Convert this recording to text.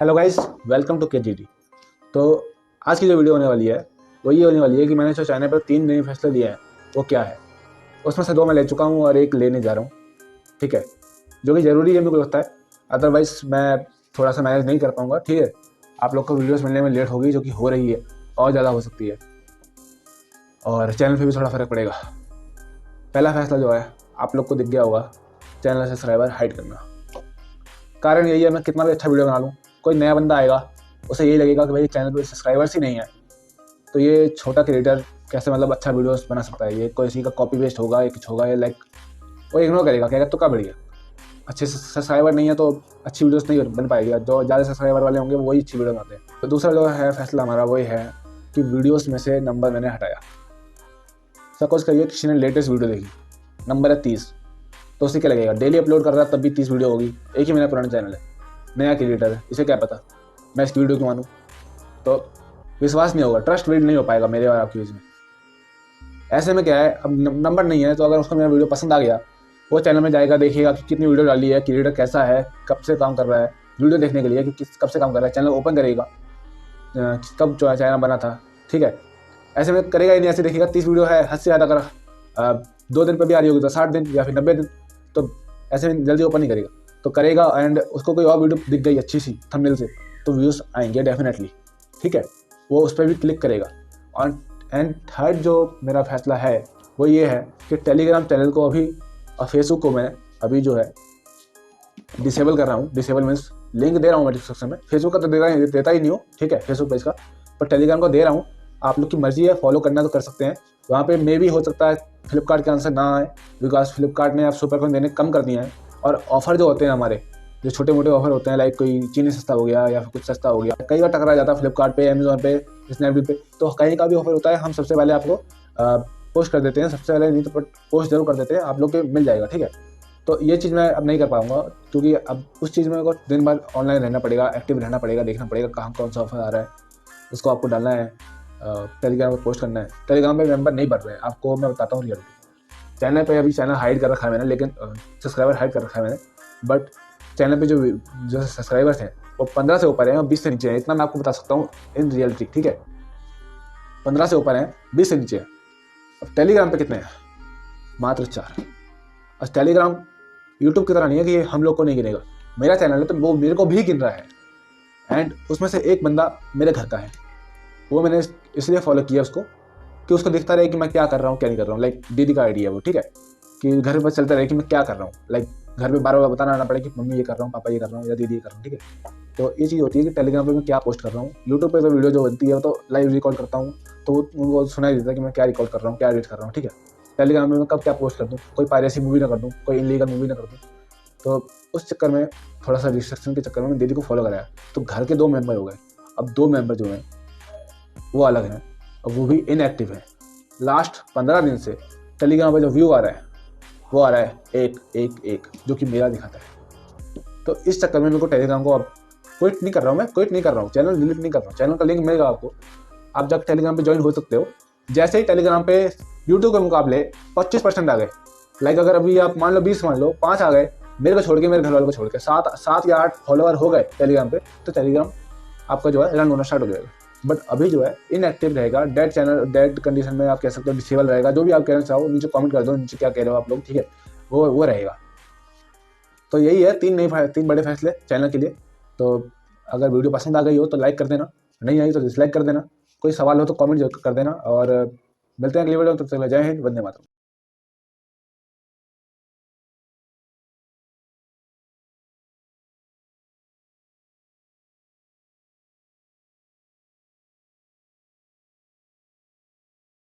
Hello guys, welcome to KGD। तो आज की जो वीडियो होने वाली है वो ये होने वाली है कि मैंने जो चैनल पर 3 नए फैसले लिए हैं वो क्या है। उसमें से 2 मैं ले चुका हूँ और 1 लेने जा रहा हूँ, ठीक है, जो कि ज़रूरी है मेरे को लगता है। अदरवाइज़ मैं थोड़ा सा मैनेज नहीं कर पाऊँगा, ठीक है। आप लोग को वीडियोस मिलने में लेट होगी, जो कि हो रही है और ज़्यादा हो सकती है, और चैनल पर भी थोड़ा फ़र्क पड़ेगा। पहला फैसला जो है, आप लोग को दिख गया होगा, चैनल सब्सक्राइबर हाइड करना। कारण यही है, मैं कितना भी अच्छा वीडियो बना लूँ, कोई नया बंदा आएगा, उसे यही लगेगा कि भाई चैनल पर सब्सक्राइबर्स ही नहीं है, तो ये छोटा क्रिएटर कैसे मतलब अच्छा वीडियोस बना सकता है। ये कोई किसी का कॉपी पेस्ट होगा या कुछ होगा, या लाइक वो इग्नोर करेगा, कहेगा तो क्या बढ़िया, अच्छे सब्सक्राइबर नहीं है तो अच्छी वीडियोस नहीं बन पाएगी। जो ज़्यादा सब्सक्राइबर वाले होंगे वही अच्छी वीडियो बनाते हैं। तो दूसरा जो है फैसला हमारा वही है कि वीडियोस में से नंबर मैंने हटाया। सपोज करिए किसी ने लेटेस्ट वीडियो देखी, नंबर है 30, तो उसे क्या लगेगा, डेली अपलोड कर रहा है तब भी 30 वीडियो होगी। एक ही मेरा पुराना चैनल है, नया क्रिएटर है, इसे क्या पता मैं इसकी वीडियो क्यों मानूँ। तो विश्वास नहीं होगा, ट्रस्ट बिल्ड नहीं हो पाएगा मेरे और आपकी बीच में। ऐसे में क्या है, अब नंबर नहीं है तो अगर उसको मेरा वीडियो पसंद आ गया, वो चैनल में जाएगा, देखिएगा कि कितनी वीडियो डाली है, क्रिएटर कैसा है, कब से काम कर रहा है, वीडियो देखने के लिए कि कब से काम कर रहा है। चैनल ओपन करेगा, कब जो है चैनल बना था, ठीक है। ऐसे में करेगा ही नहीं, ऐसे देखिएगा 30 वीडियो है, हद से ज़्यादा करा, 2 दिन पर भी आ रही होगी तो 60 दिन या फिर 90 दिन, तो ऐसे में जल्दी ओपन नहीं करेगा। तो करेगा एंड उसको कोई और वीडियो दिख गई अच्छी सी थंबनेल से, तो व्यूज़ आएंगे डेफिनेटली, ठीक है, वो उस पर भी क्लिक करेगा। और एंड थर्ड जो मेरा फैसला है वो ये है कि टेलीग्राम चैनल को अभी और फेसबुक को मैं अभी जो है डिसेबल कर रहा हूँ। डिसेबल मीन्स लिंक दे रहा हूँ मैं डिस्क्रिप्शन में। फेसबुक का तो देता ही नहीं हूँ, ठीक है, फेसबुक पेज का, पर टेलीग्राम को दे रहा हूँ। आप लोग की मर्जी है, फॉलो करना तो कर सकते हैं। वहाँ पे मे भी हो सकता है फ्लिपकार्ट के आंसर ना आए, बिकॉज फ्लिपकार्ट ने आप सुपर कॉइन देने कम कर दिए हैं। और ऑफर जो होते हैं हमारे, जो छोटे मोटे ऑफर होते हैं, लाइक कोई चीनी सस्ता हो गया या फिर कुछ सस्ता हो गया, कई बार टकरा जाता है फ्लिपकार्ट पे, अमेजोन पे, स्नैपडील पे, तो कहीं का भी ऑफर होता है, हम सबसे पहले आपको पोस्ट कर देते हैं। सबसे पहले नहीं तो पोस्ट जरूर कर देते हैं, आप लोग के मिल जाएगा, ठीक है। तो ये चीज़ मैं अब नहीं कर पाऊंगा, क्योंकि अब उस चीज़ में को दिन भर ऑनलाइन रहना पड़ेगा, एक्टिव रहना पड़ेगा, देखना पड़ेगा कहाँ कौन सा ऑफर आ रहा है, उसको आपको डालना है, टेलीग्राम पर पोस्ट करना है। टेलीग्राम पे मेंबर नहीं बढ़ रहे हैं, आपको मैं बताता हूँ रियलिटी। चैनल पे अभी चैनल हाइड कर रखा है मैंने, लेकिन सब्सक्राइबर हाइड कर रखा है मैंने, बट चैनल पे जो सब्सक्राइबर्स हैं वो 15 से ऊपर हैं और 20 से नीचे हैं, इतना मैं आपको बता सकता हूँ इन रियलिटी, ठीक है। 15 से ऊपर हैं, 20 से नीचे हैं। अब टेलीग्राम पे कितने हैं, मात्र 4। और टेलीग्राम यूट्यूब की तरह नहीं है कि हम लोग को नहीं गिनेगा। मेरा चैनल है तो वो मेरे को भी गिन रहा है, एंड उसमें से एक बंदा मेरे घर का है, वो मैंने इसलिए फॉलो किया उसको कि उसको दिखता रहे कि मैं क्या कर रहा हूँ क्या नहीं कर रहा हूँ। लाइक दीदी का आइडिया है वो, ठीक है, कि घर पर चलता रहे कि मैं क्या कर रहा हूँ, लाइक घर में बार बार बताना आना पड़े कि मम्मी ये कर रहा हूँ, पापा ये कर रहा हूँ, या दीदी ये कर रहा हूँ, ठीक है। तो ये चीज़ होती है कि टेलीग्राम पे मैं क्या पोस्ट कर रहा हूँ। यूट्यूब पे तो वीडियो जो बनती है तो लाइव रिकॉर्ड करता हूँ, तो उनको सुनाई देता है कि मैं क्या रिकॉर्ड कर रहा हूँ, क्या एडिट कर रहा हूँ, ठीक है। टेलीग्राम में मैं कब क्या पोस्ट कर दूँ, कोई पायरेसी मूवी ना कर दूँ, कोई इलीगल मूवी ना कर दूँ, तो उस चक्कर में, थोड़ा सा रिस्ट्रिक्शन के चक्कर में दीदी को फॉलो कराया, तो घर के 2 मेंबर हो गए। अब 2 मेंबर जो हैं वो अलग हैं, और वो भी इनएक्टिव हैं। लास्ट 15 दिन से टेलीग्राम पर जो व्यू आ रहा है वो आ रहा है 1 जो कि मेरा दिखाता है। तो इस चक्कर में मेरे को टेलीग्राम को अब क्विट नहीं कर रहा हूँ, मैं क्विट नहीं कर रहा हूँ, चैनल डिलीट नहीं कर रहा हूँ। चैनल का लिंक मिलेगा आपको, आप जाकर टेलीग्राम पे ज्वाइन हो सकते हो। जैसे ही टेलीग्राम पे यूट्यूब के मुकाबले 25% आ गए, लाइक अगर अभी आप मान लो 20 मान लो 5 आ गए, मेरे को छोड़ के, मेरे घर वालों को छोड़ के 7 या 8 फॉलोअर हो गए टेलीग्राम पे, तो टेलीग्राम आपका जो है रन होना स्टार्ट हो जाएगा। बट अभी जो है इनएक्टिव रहेगा, डेड चैनल, डेड कंडीशन में आप कह सकते हो, डिसेबल रहेगा। जो भी आप कहना चाहो नीचे कमेंट कर दो, नीचे क्या कह रहे हो आप लोग, ठीक है, वो रहेगा। तो यही है 3 बड़े फैसले चैनल के लिए। तो अगर वीडियो पसंद आ गई हो तो लाइक कर देना, नहीं आई तो डिसलाइक कर देना, कोई सवाल हो तो कमेंट कर देना, और मिलते हैं अगली वीडियो में। तब तक जय हिंद, वंदे मातरम।